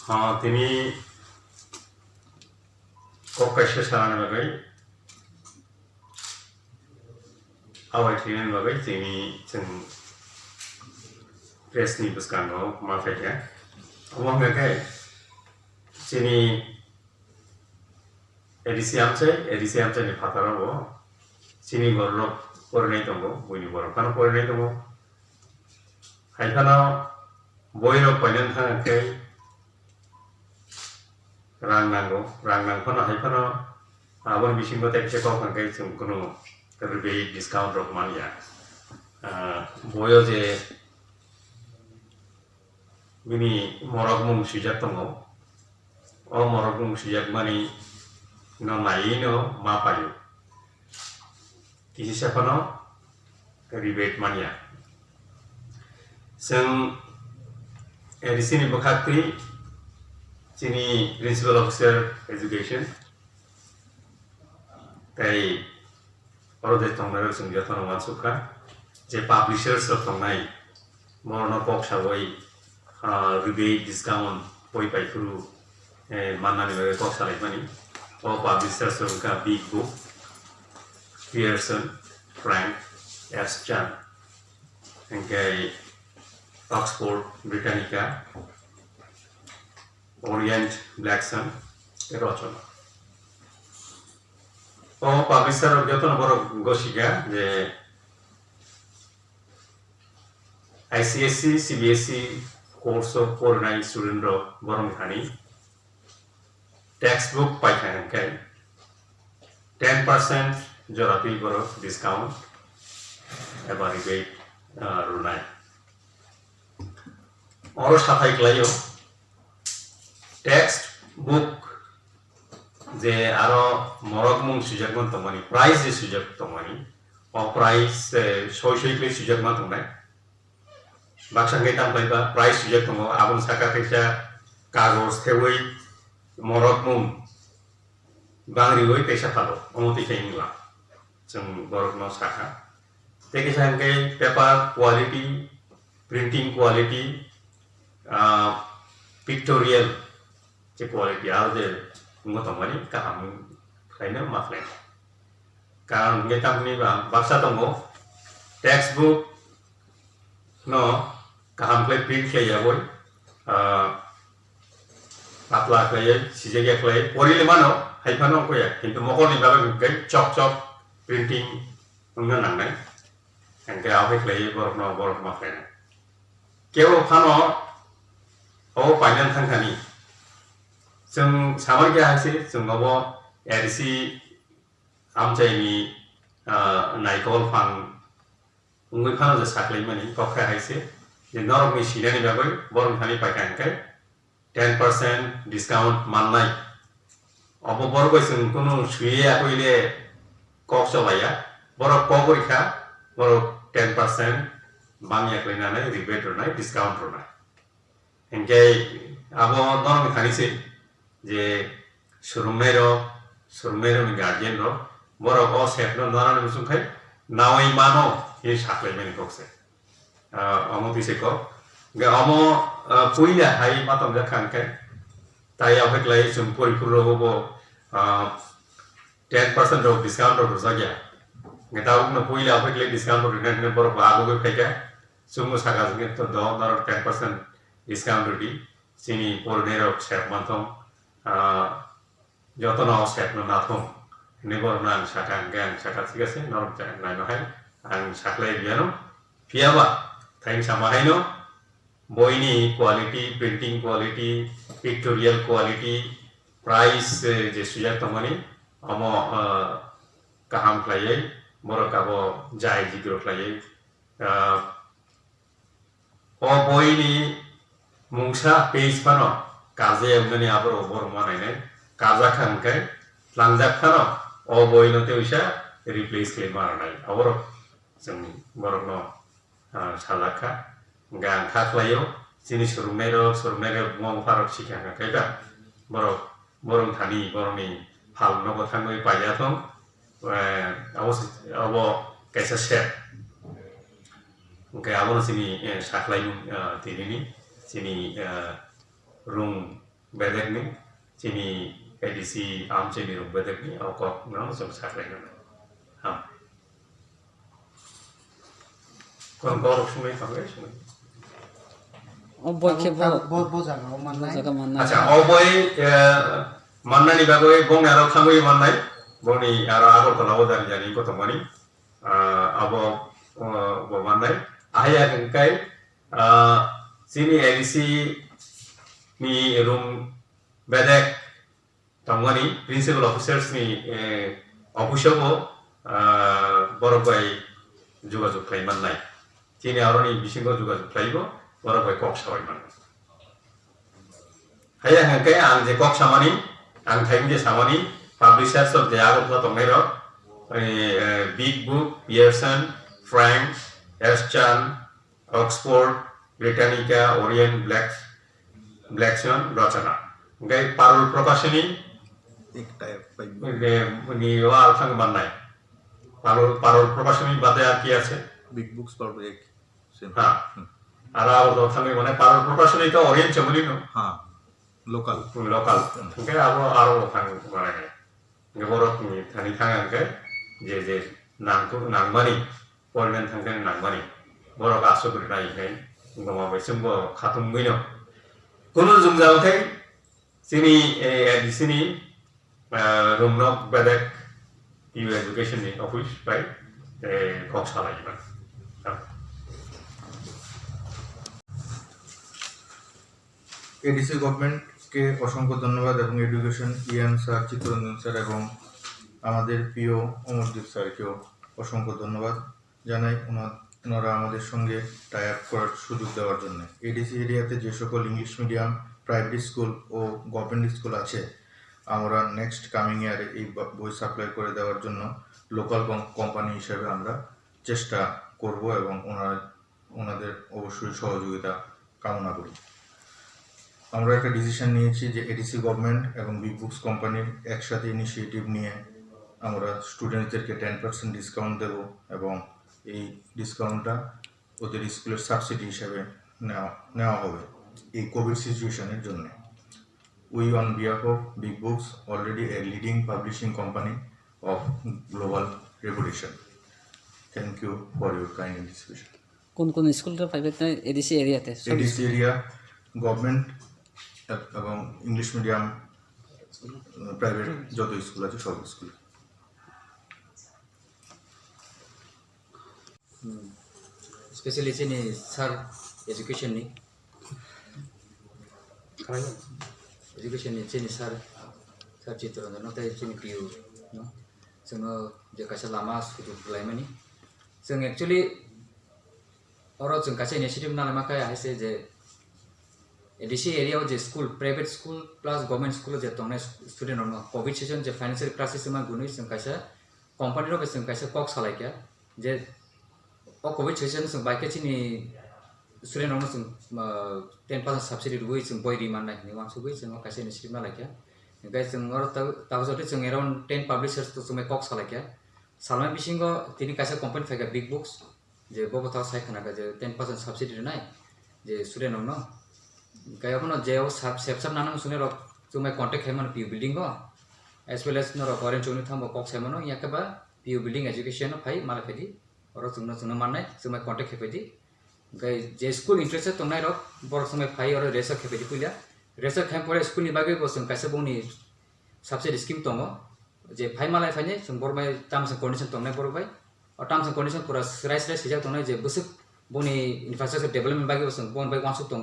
তিনি kokkaisha sarana bagai awal klien bagai sini ceng press ni buskango mafeknya uang bagai sini edisi amce ni patara bo sini borok pornai tongo buni borok kan pornai tongo haikana boiro panen thang kai rang nang kono haikana abon bisingo tekse ko kan kai chung kono terbe discount rok mania boyo je bini morok mung sujak tongo o morok mung sujak mani no maino mapayo kisi siapa no rebate mania seng di sini bekati sini principal officer education kai orode tongnai sung jatano mansuka je publishers of tongnai mono kok sawai rebate discount poi pai furu manani bagai kok salai mani o publishers ka big book Pearson Frank S. Chan engkai Oxford Britannica Orient Blackstone Erochon o publisher jotono boro goshiga je ICSE CBSE course of foreign student ro borong thani textbook paithan kai 10% jorati boro discount ebar rebate runai oro sathai klayo textbook je aro morok mung sujak mon tomani price je sujak tomani o price shoi kle sujak ma tomai baksang tam paiba price sujak tomo abon saka teksa kagos thewei morok mung bangri wei pesa palo omoti kaingla jeng borok no saka teki sangkai paper quality printing quality pictorial je quality ada ngotomani kaham kaina maflen kan ngetam ni ba baksa tongo textbook no kaham play print kle ya boy patla kle sijege kle porile mano haifano ko ya kintu mokol ni baga kai chok printing ngan nang nai engke awe kle borok maflen kewo phano o painan thangkhani जों सामार क्या है जों अब एरिसी आमचाइनी नाइकल फां उंगै फानो जे साख्लै मानि कखा हाइसे जे नरक नि सिनानि बागै बरम थानि पाइखानकै 10% डिस्काउंट माननाय अब बरगै जों कुनु सुये आकइले कक चलाया बरक कगरिखा बरक 10% बांगिया क्लैनानै रिबेट रनाय डिस्काउंट रनाय एंके अब नरक थानिसे जे surumero ni guardian ro boro o set no nana ni sungkai nawai mano ye saklai meni kokse amo tise ko ga amo puila hai matom ja khankai tai awek lai sum puri puro bo 10% ro discount ro jagya ngeta no puila awek lai discount ro ne boro bago ge pheka sumu saga ge to do naro 10% discount ro di sini pornero set mantom jotono set no nathom nebor nang sakang gang sakat sigase norm jangan nai mahai ang saklai biano piaba thain samahai no boini quality printing quality pictorial quality price je sujak tomani amo kaham klayai morokabo jai jigro klayai o boini mungsa page pano kaze emgani abro bor manai nai kaza khangkai langjak khano o boino te usa replace claim maranai abro जों borokno salakha gang khaklayo sini surumero mong farok sikha kaita borong thani boroni phal no thangoi paya thong abo kaisa set okay abo sini saklai tinini sini room bedekni chini ADC am chini ruk bedekni au kok no som saklai no ham kon borok sumai pangre sumai Oboy ke bo jaga o man jaga manna acha oboy mannani bagoi bong aro khangoi mannai boni aro agor kolabo jani jani ko tomani abo bo mannai ahya kai sini ADC ni room bedek tongani principal officers ni official borobai যোগাযোগ খাইমান নাই চিনি আরনি বিসিঙ্গ যোগাযোগ খাইব বরবাই cock সাবাই মান হাইয়া হাঙ্কে আং যে কক সামানি আং থাইম যে সামানি পাবলিশার্স অফ যে আগত তংনাই রক বিগ বুক পিয়ারসন ফ্র্যাঙ্ক এসচান Oxford Britannica Orient BlackSwan Rachna গাই পারুল প্রকাশনী নি ওয়াল থাং মাননাই পারুল প্রকাশনী বাদে আর কি আছে বিগ বুকস পারুল এক হ্যাঁ আর আবার থাঙ্গে মানে পারুল প্রকাশনী তো ওরিয়েন্ট চমলি নো হ্যাঁ লোকাল ওকে আরো থাং মানে গবরক নি থানি থাঙ্গে যে নাংমানি পরিমাণ থাঙ্গে নাংমানি বরক আশো করে নাই খাই গমা বাইসম খাতুম গইনো কোন জুমজাওখাই সিনি এডিসিনি রুমনক বেদেক ইউ এডুকেशन ni অফিস বাই কক সালাইবা এডিসি গভর্নমেন্টকে অসংখ্য ধন্যবাদ এবং এডুকেশন ইয়ান স্যার চিত্তরঞ্জন স্যার এবং আমাদের প্রিয় অমরদীপ স্যারকেও অসংখ্য ধন্যবাদ জানাই ওনারা আমাদের সঙ্গে টাই আপ করার সুযোগ দেওয়ার জন্য এডিসি এরিয়াতে যে সকল ইংলিশ মিডিয়াম প্রাইভেট স্কুল ও গভর্নমেন্ট স্কুল আছে আমরা নেক্সট কামিং ইয়ারে এই বই সাপ্লাই করে দেওয়ার জন্য লোকাল কোম্পানি হিসেবে আমরা চেষ্টা করব এবং ওনাদের অবশ্যই সহযোগিতা কামনা করি আমরা একটা ডিসিশন নিয়েছি যে এডিসি গভর্নমেন্ট এবং বিগ বুকস কোম্পানির একসাথে ইনিশিয়েটিভ নিয়ে আমরা স্টুডেন্টদেরকে 10% ডিসকাউন্ট দেব এবং এই ডিসকাউন্টটা ওদের স্কুলের সাবসিডি হিসেবে নেওয়া হবে এই কোভিড সিচুয়েশনের জন্য We on behalf of Big Books already a leading publishing company of global reputation. Thank you for your kind participation. কোন স্কুলটা প্রাইভেট না এডিসি এরিয়াতে এডিসি এরিয়া গভর্নমেন্ট এবং ইংলিশ মিডিয়াম প্রাইভেট যত স্কুল আছে সব স্কুল स्पेशली चाहिँ sir education नि चाहिँ सर चित्तरन्जन नाथाय जोंनि पिउ जोङो जे खायसे लामा सुजुगलायमोन नि जों एक्चुअली अराव जों खायसे इनिशिएटिभ नालाय माखाय हायसे जे एडिसि एरियायाव जे स्कुल प्राइभेट स्कुल प्लास गभर्नमेन्ट स्कुल जे तंनाय स्टुडेन्टहरनो कोभिड सिजन जे फाइनान्शियल क्राइसिस मा गुनै जों खायसे कम्पानियाव जों खायसे कक सालायखाया जे कोभिड सिजन जों बाइके चिनि स्टुडेन्टहरनो जों 10% साबसिडि रुबै जों बय डिमान्ड नायनि वानसुबै जों खायसे इनिशिएटिभ नालायखाया ओमफ्राय जों आरो ताबजों जों एराउन्ड 10 पाब्लिशार्स तो जों कक सालायखाया सालमा बिसिंगो तिनि खायसे कम्पानि फायगा बिग बुक्स जे बबथा सायखनागा जे 10% साबसिडि नाय जे स्टुडेन्टहरनो गायबनो जेव सेपसाब नानम सुने र जों कन्टेक्ट खायमन पिउ बिल्डिंग एज वेल एज नर फरेन चोनि थांबो कक सायमनो याकबा पिउ बिल्डिंग एजुकेशन फाइ मालाफेदि और जोंनो माननाय जों कन्टेक्ट खेफेदि गाय जे स्कुल इंटरेस्ट तंनाय र बर समय फाइ और रेसर खेफेदि फैला रेसर खाय परे स्कुलनि बागै बसं कासे बनि साबसिडि स्किम दङ जे फाइ मालाय फाइने जों बरबाय टार्म्स एन्ड कन्डिशन तंनाय बरबाय और टार्म्स एन्ड कन्डिशन पुरा राइस सिजा तंनाय जे बसु बनि इन्फ्रास्ट्राक्चर डेभलपमेन्ट बागै बसं बन बाय वानसुक दङ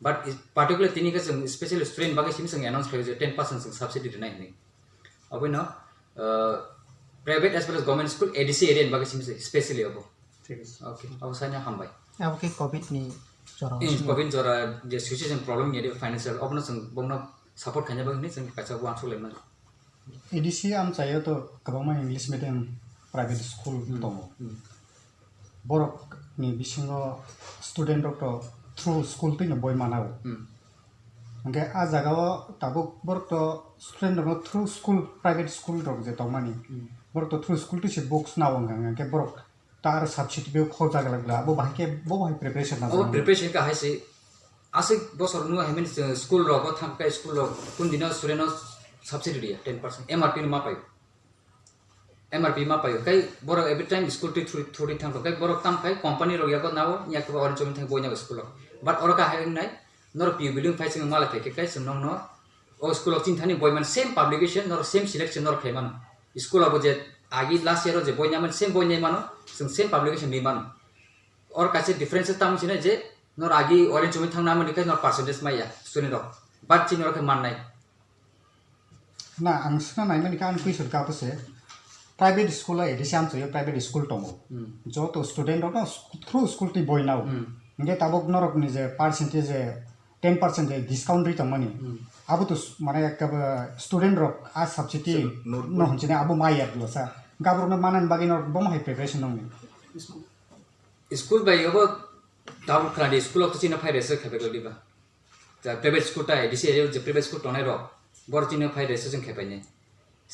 But particularly तिनीका जों स्पेशली स्टुडेन्ट बागै सिम जों एनाउन्स खायो जे 10% जों साबसिडि दिनाय नि अब न private as well as government school ADC area बागै सिम स्पेशली अब ঠিক আছে ओके अब साइना हामबाय अब के कोभिड नि जरा कोभिड जरा जे सिचुएसन प्रब्लम नि फाइनान्शियल अब न जों बंनो सपोर्ट खायना बागै जों काचा वानसुक लेमन एडिसि आम चाहिए तो गोबां इंग्लिश मीडियम प्राइभेट स्कुल दङ बरक नि बिसिङो स्टुडेन्ट तो थ्रु स्कुल तिनो बय मानाव ओंगे आ जागाव ताबो बरक तो स्टुडेन्ट दङ थ्रु स्कुल प्राइभेट स्कुल दङ जे तमानि बरक तो थ्रु स्कुल तिसे बुक्स नाव ओंगे बरक तार सब्सिडी बे खौ जागलाग्ला अब बाहायके बो बाहाय प्रिपरेशन ना अब प्रिपरेशन का हायसे asik bosor nu hemen school ro go tham kai school ro kun dino student subsidy dia 10% MRP ma payo MRP ma payo kai borok every time school ti thuri thang kai borok tam kai company ro ya go nawo nya ko orange chom thang boy nya school ro but oraka haing nai nor pi bilung phai sing mala kai kai sum nong no o school of thani boy man same publication nor same selection nor khai man school of je agi last year je boy nya man same boy nya mano same publication ni man or kaise difference tam chine je nor agi orange chom thang na man kai nor percentage ma ya student ro but chin nor kai man nai na ang sna nai mani kan kuisur ka pose private school la edisi am chayo private school tomo jo to student ro through school ti boy now nge tabok norok ni je percentage 10% je discount ri tamani abu to mane ek student ro a subsidy no hunchine abu mai ya lo sa government manan bagi nor bom hai preparation nong school by yobo tabu khadi school of china phai rese khabe goli ba ja private school ta edisi area je private school tonai ro bor china phai rese jeng khabai ne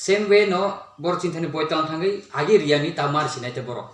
same way no bor chin thani boy tang thangai agi riani tamar sinai te borok